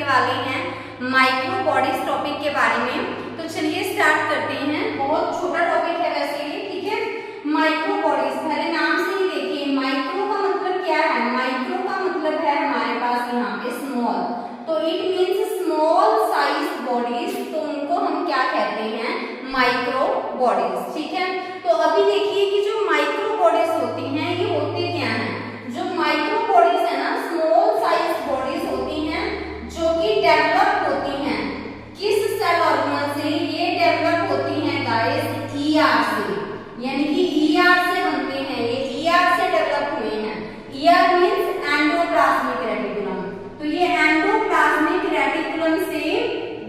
वाले हैं micro bodies topic के बारे में। तो चलिए स्टार्ट करते हैं। बहुत छोटा टॉपिक है वैसे ये, ठीक है। माइक्रो बॉडीज, पहले नाम से ही देखिए माइक्रो का मतलब क्या है। माइक्रो का मतलब है हमारे पास यहाँ पे स्मॉल, तो it means small size bodies, तो उनको हम क्या कहते हैं, माइक्रो बॉडीज, ठीक है। तो अभी देखिए कि जो माइक्रो बॉडीज होती हैं ये होती क्या हैं। जो माइक्रो बॉडीज है ना, स्मॉल साइज बॉडीज होती हैं जो कि डेवलप होती हैं किस सेल ऑर्गेनल से, ये डेवलप होती हैं गाइस ईआर से, यानी कि ईआर से बनते हैं, ये ईआर से डेवलप हुए हैं। ईआर मींस एंडोप्लाज्मिक रेटिकुलम, तो ये एंडोप्लाज्मिक रेटिकुलम से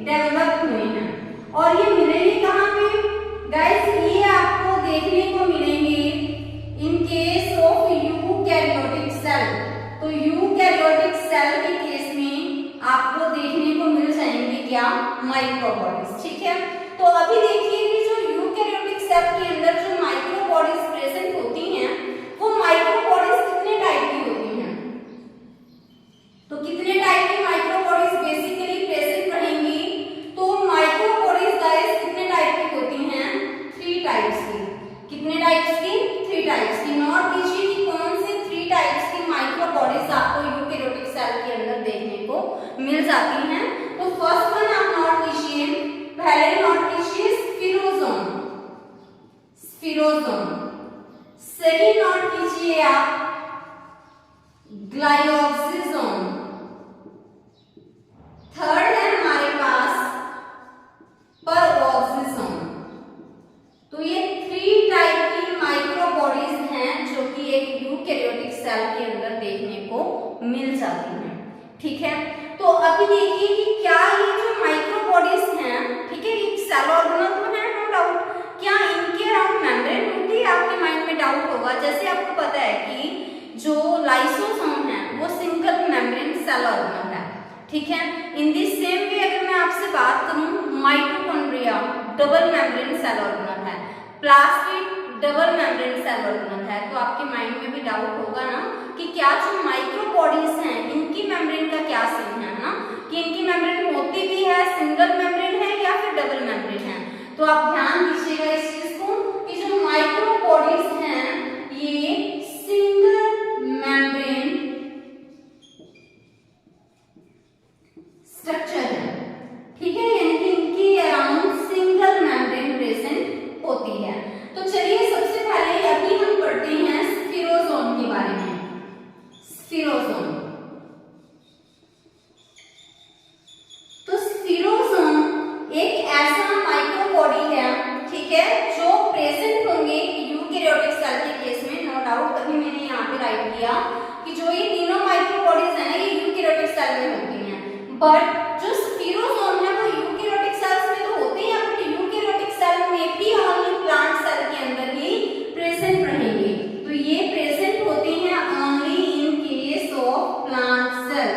डेवलप हुए हैं। और ये मिलेंगे कहाँ पे गाइस, ये आपको देखने को मिलेंगे in case of eukaryotic cell. तो यूकैरियोटिक सेल के केस में आपको देखने को मिल जाएंगे क्या, माइक्रो बॉडीज, ठीक है। तो अभी देखिए कि जो यूकैरियोटिक सेल के अंदर जो माइक्रो बॉडीज प्रेजेंट होती हैं वो माइक्रो बॉडीज कितने टाइप की होती हैं। तो कितने टाइप की माइक्रो बॉडीज बेसिकली प्रेजेंट रहेंगी। तो माइक्रो बॉडीज गाइस कितने टाइप की होती हैं, 3 टाइप्स की। कितने टाइप्स की, 3 टाइप्स की। नोट कीजिए कि कौन से 3 टाइप्स की माइक्रो बॉडीज आपको यूकैरियोटिक सेल के अंदर देखने को मिल जाती हैं। तो फर्स्ट वन आप नोट कीजिए, पहले नोट कीजिए स्फीरोसोम, स्फीरोसोम। सेकंड नोट कीजिए आप ग्लाइयोक्सिसोम। थर्ड है हमारे पास परऑक्सिसोम। तो ये 3 टाइप की माइक्रो बॉडीज हैं जो कि एक यूकैरियोटिक सेल के अंदर देखने को मिल जाती हैं, ठीक है। तो अभी देखिए कि क्या ये जो माइक्रो बॉडीज हैं, ठीक है, एक सेल ऑर्गेनल तो है नो डाउट, क्या इनके अराउंड मेम्ब्रेन होती है, आपके माइंड में डाउट होगा। जैसे आपको पता है कि जो लाइसोसोम है वो सिंगल मेम्ब्रेन सेल ऑर्गेनल है, ठीक है। इन दिस सेम वे अगर मैं आपसे बात करूं, mitochondria double membrane cell organelle है, plastid double membrane cell organelle है। तो आपके माइंड में भी डाउट होगा ना कि क्या जो माइक्रो बॉडीज हैं इनकी मेम्ब्रेन का क्या सीन है ना, कि इनकी मेम्ब्रेन होती भी है, सिंगल मेम्ब्रेन है या फिर डबल मेम्ब्रेन है। तो आप ध्यान दीजिएगा इस चीज को कि जो माइक्रो बॉडीज हैं ये सिंगल मेम्ब्रेन स्ट्रक्चर है, ठीक है, यानी कि इनकी अराउंड सिंगल मेम्ब्रेन प्रेजेंट होती है। तो चलिए सबसे पहले अभी हम पढ़ते हैं स्फीरोसोम के बारे में। स्फीरोसोम, तो स्फीरोसोम एक ऐसा माइक्रो बॉडी है, ठीक है, जो प्रेजेंट होंगे यूकैरियोटिक सेल के केस में, नो डाउट। अभी मैंने यहाँ पे राइट किया कि जो ये तीनों माइक्रो बॉडीज है ना ये यूकैरियोटिक सेल में होती हैं, बट जो स्फीरोसोम है वो यूकैरियोटिक सेल्स में तो होते हैं, बट यूकैरियोटिक सेल में भी ओनली प्लांट सेल के अंदर ही प्रेजेंट रहेंगे। तो ये प्रेजेंट होते हैं only in case of plant cell.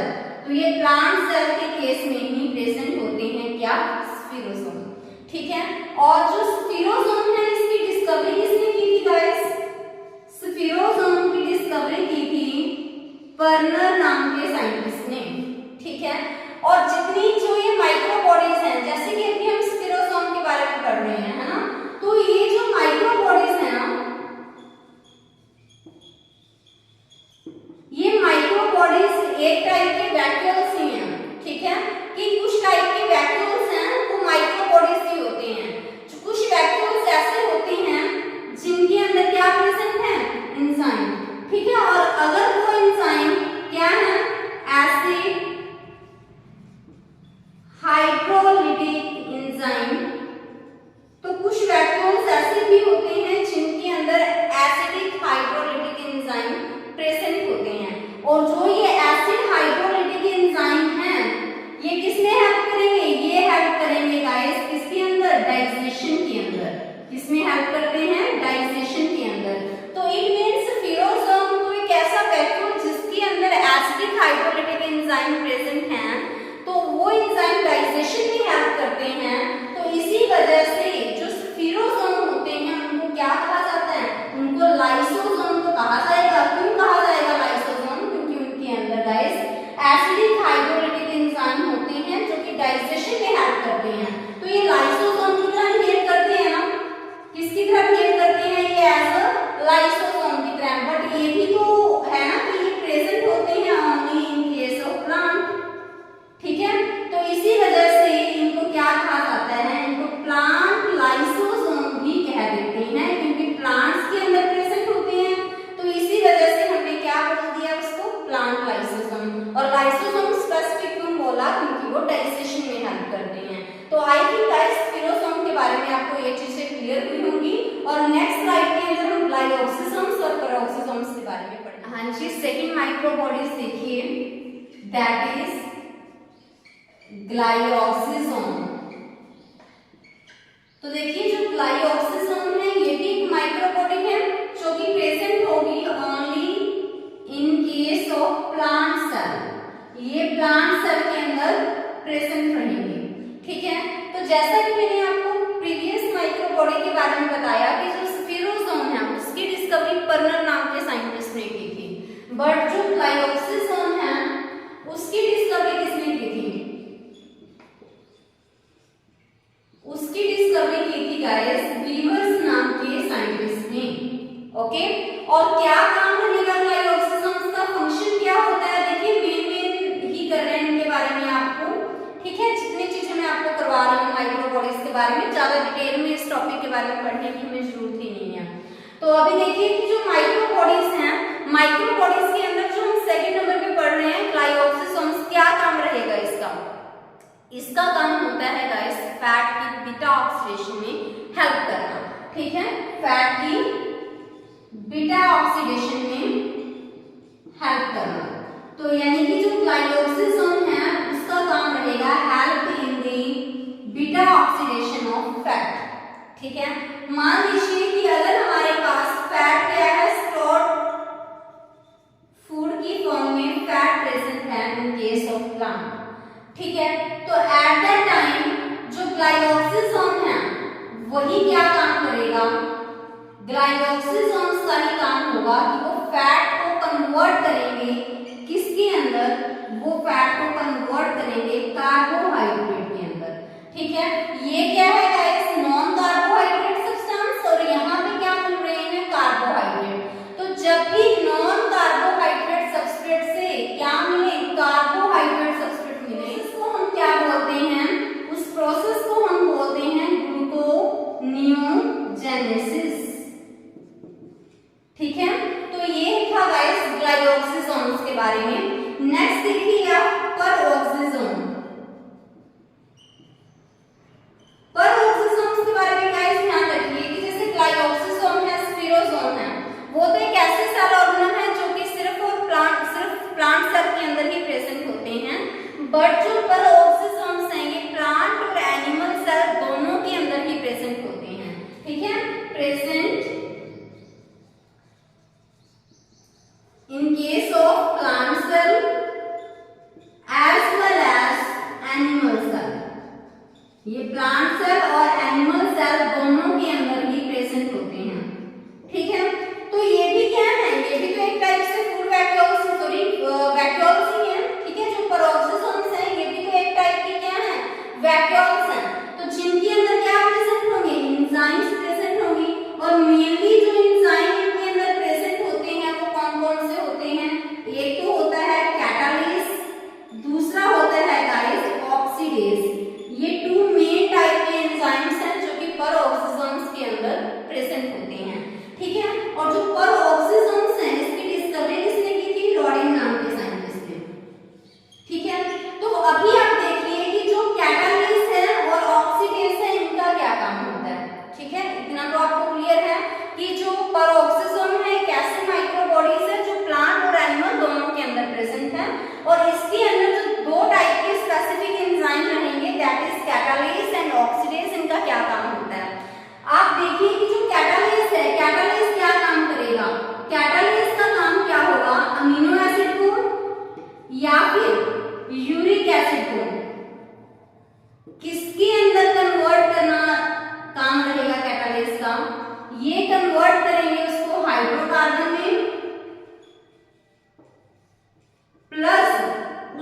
तो ये प्लांट सेल के केस में ही प्रेजेंट होते हैं क्या, स्फीरोसोम, ठीक है। और जो स्फीरोसोम है इसकी डिस्कवरी किसने की थी गाइस, स्फीरोसोम की डिस्कवरी की थी पर्नर नाम के साइंटिस्ट ने, ठीक है। और जितनी जो ये माइक्रो बॉडीज हैं, जैसे कि अभी हम स्फीरोसोम के बारे में पढ़ रहे हैं, है ना, तो ये जो माइक्रो बॉडीज है ना, ये माइक्रो बॉडीज एक टाइप के वैक्यूल्स ही हैं, ठीक है, कि कुछ टाइप के वैक्यूल्स हैं वो माइक्रो बॉडीज ही होते हैं। कुछ वैक्यूल्स ऐसे होते हैं जिनके अंदर क्या प्रेजेंट है, एंजाइम, ठीक है। और अगर वो एंजाइम क्या है, एसिड हाइड्रोलिटिक एंजाइम, तो कुछ वैक्यूल्स ऐसे भी होते हैं जिनके अंदर एसिडिक हाइड्रोलिटिक एंजाइम प्रेजेंट होते हैं। और जो ये एसिड हाइड्रोलिटिक एंजाइम है ये किसमें हेल्प करेंगे, ये हेल्प करेंगे गाइस किसके अंदर, डाइजेशन के अंदर। किसमें हेल्प करते हैं, डाइजेशन के अंदर। तो इट मींस स्फीरोसोम तो एक ऐसा वैक्यूल जिसके अंदर एसिडिक हाइड्रोलिटिक एंजाइम प्रेजेंट हैं, तो वो एंजाइम डाइजेशन में हेल्प करते हैं। तो इसी वजह से जो स्फीरोसोम होते हैं उनको क्या कहा जाता है, उनको लाइसोसोम तो कहा जाएगा। क्यों कहा जाएगा लाइसोसोम, क्योंकि उनके अंदर गाइस एसिडिक हाइड्रोलिटिक एंजाइम होते बारे में आपको ये चीजें क्लियर हुई होंगी। और नेक्स्ट स्लाइड के अंदर हम ग्लाइकोसिसोम्स और पेरोक्सिसोम्स के बारे में पढ़ेंगे। हाँ जी, सेकंड माइक्रो बॉडीज देखिए, दैट इज ग्लाइकोसिसोम। तो देखिए जो ग्लाइकोसिसोम है ये भी एक माइक्रो बॉडी है जो कि प्रेजेंट होगी only in case of plant cell. ये प्लांट सेल के अंदर प्रेजेंट रहेंगे, ठीक है। तो जैसा कि मैंने आपको प्रीवियस माइक्रो बॉडी के बारे में बताया कि जो स्पिरोसोम है उसकी डिस्कवरी पर्नर नाम के साइंटिस्ट ने की थी, बट जो ग्लाइकोसिसोम है उसकी डिस्कवरी किसने की थी? उसकी डिस्कवरी की थी गाइस वीवर्स नाम के साइंटिस्ट ने। ओके, और क्या काम रहेगा ग्लाइकोसिसोम्स का, फंक्शन क्या होता है? देखिए मेन ही कर रहे हैं इनके बारे में आपको, ठीक है। जितनी चीजें मैं आपको करवा रही हूँ माइक्रो बॉडीज के बारे में, ज्यादा डिटेल में इस टॉपिक के बारे में पढ़ने की हमें जरूरत ही नहीं है। तो अभी देखिए कि जो माइक्रो बॉडीज हैं, माइक्रो बॉडीज के अंदर जो हम सेकंड नंबर पे पढ़ रहे हैं ग्लाइकोसिसोम्स, क्या काम रहेगा इसका? इसका काम होता है गाइस फैट की बीटा ऑक्सीडेशन में हेल्प करना, ठीक है। फैट की बीटा ऑक्सीडेशन में हेल्प करना। तो यानी कि जो ग्लाइकोसिसोम है उसका काम रहेगा help in the beta oxidation of fat, ठीक है। मान लीजिए कि अगर हमारे पास फैट क्या है, स्टोर्ड फूड की फॉर्म में फैट प्रेजेंट है इन केस ऑफ प्लांट, ठीक है। तो एट दैट टाइम जो ग्लाइकोसिसोम है वही क्या काम करेगा? ग्लाइकोसिसोम्स का ही काम होगा कि वो फैट को कन्वर्ट करेंगे किसके अंदर? वो फैट को कन्वर्ट करेंगे कार्बोहाइड्रेट के अंदर, ठीक है। ये क्या है गाइस? नॉन कार्बोहाइड्रेट सब्सटेंस, और यहाँ पे क्या मिल रहे हैं? कार्बोहाइड्रेट। तो जब भी नॉन कार्बोहाइड्रेट सबस्ट्रेट से क्या मिले? कार्बोहाइड्रेट सबस्ट्रेट मिले, इसको हम क्या बोलते हैं? उस प्रोसेस को हम बोलते हैं ग्लूकोनियोजेनेसिस, ठीक है। तो ये था गाइस ग्लाइकोसिसोम्स के बारे में। नेक्स्ट देखिए आप पेरोक्सिसोम। पेरोक्सिसोम्स के बारे में गाइस ध्यान रखिए कि जैसे ग्लाइकोसिसोम है, स्पिरोसोम है, वो तो एक ऐसे सेल ऑर्गेनल है जो कि सिर्फ प्लांट सेल के अंदर ही प्रेजेंट होते हैं, बट जो पेरोक्सिसोम्स हैं ये प्लांट और एनिमल सेल दोनों के अंदर ही प्रेजेंट होते हैं, ठीक है। Present in case of plant cell as well as animal cell। ये प्लांट सेल और एनिमल सेल दोनों के अंदर ही प्रेजेंट होते हैं, ठीक है। तो ये भी क्या है? ये भी तो एक टाइप से फूड वैक्यूल्स ही है, ठीक है। जो पेरोक्सिसोम्स हैं ये भी तो एक टाइप के क्या है? वैक्यूल्स हैं। तो जिनके अंदर क्या प्रेजेंट होंगे? एंजाइम्स प्रेजेंट होंगी, और मेनली जो एंजाइम इनके अंदर प्रेजेंट होते हैं वो कौन-कौन से होते हैं? एक तो होता है कैटालिस, दूसरा होता है गाइस ऑक्सीडेज। ये टू मेन टाइप के एंजाइम्स हैं जो कि पेरोक्सिसोम्स के अंदर प्रेजेंट होते हैं, ठीक है। और जो पेरोक्सिसोम्स हैं इसकी डिस्कवरी किसने की थी? रॉडिन नाम के साइंटिस्ट ने, ठीक है। तो अभी आप देखिए कि जो कैटालिस है और ऑक्सीडेज है इनका क्या काम होता है, ठीक है। इतना तो आपको क्लियर है कि जो पेरोक्सिसोम है एक ऐसे माइक्रो बॉडीज है जो प्लांट और एनिमल दोनों के अंदर प्रेजेंट है, और इसके अंदर जो दो टाइप के स्पेसिफिक एंजाइम रहेंगे that is catalyst and oxidase. इनका क्या काम होता है? आप देखिए कि जो कैटालिस है, कैटालिस क्या काम करेगा? कैटालिस का काम क्या होगा? अमीनो एसिड को या फिर यूरिक एसिड को किसके अंदर कन्वर्ट करना काम रहेगा कैटालिस का? ये कन्वर्ट करेंगे उसको हाइड्रोकार्बन में, प्लस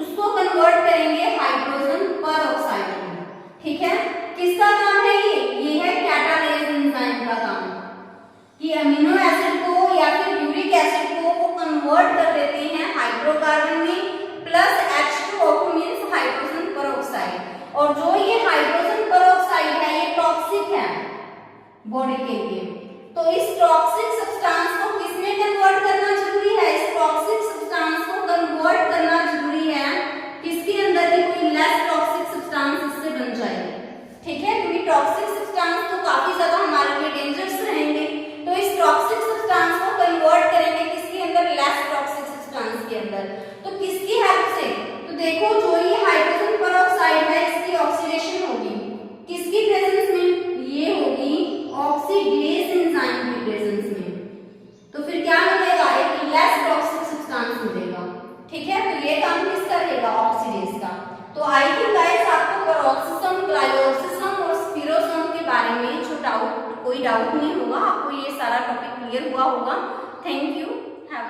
उसको कन्वर्ट करेंगे हाइड्रोजन परऑक्साइड में, ठीक है। किसका काम है ये है कैटालेज एंजाइम का काम, कि अमीनो एसिड को या फिर यूरिक एसिड को वो कन्वर्ट कर देते हैं हाइड्रोकार्बन में, plus H2O means hydrogen peroxide. और जो ये हाइड्रोजन परऑक्साइड है ये टॉक्सिक है बॉडी के लिए, तो इस टॉक्सिक सब्सटेंस को किसमें कन्वर्ट करना जरूरी है? इस टॉक्सिक सब्सटेंस को कन्वर्ट करना जरूरी है किसके अंदर? ही कोई लेस टॉक्सिक सब्सटेंस इससे बन जाए, ठीक है, क्योंकि टॉक्सिक सब्सटेंस तो काफी ज्यादा हमारे लिए डेंजरस रहेंगे, तो इस टॉक्सिक सब्सटेंस को कन्वर्ट करेंगे किसके अंदर, लेस टॉक्सिक सब्सटेंस के अंदर। तो किसकी हेल्प से, तो देखो जो ये हाइड्रोजन पेरोक्साइड है इसकी ऑक्सीडेशन होगी किसकी प्रेजेंस में, ये होगी ऑक्सीडेज एंजाइम की प्रेजेंस में। तो फिर क्या मिलेगा, एक लेस टॉक्सिक सब्सटेंस मिलेगा, ठीक है। तो ये काम किसका रहेगा, ऑक्सीडेज का। तो आई थिंक गाइस आपको पेरोक्सिसम, क्लाइरोसिसम और स्पिरोसम के बारे में कोई डाउट नहीं होगा, आपको ये सारा टॉपिक क्लियर हुआ होगा। Thank you, have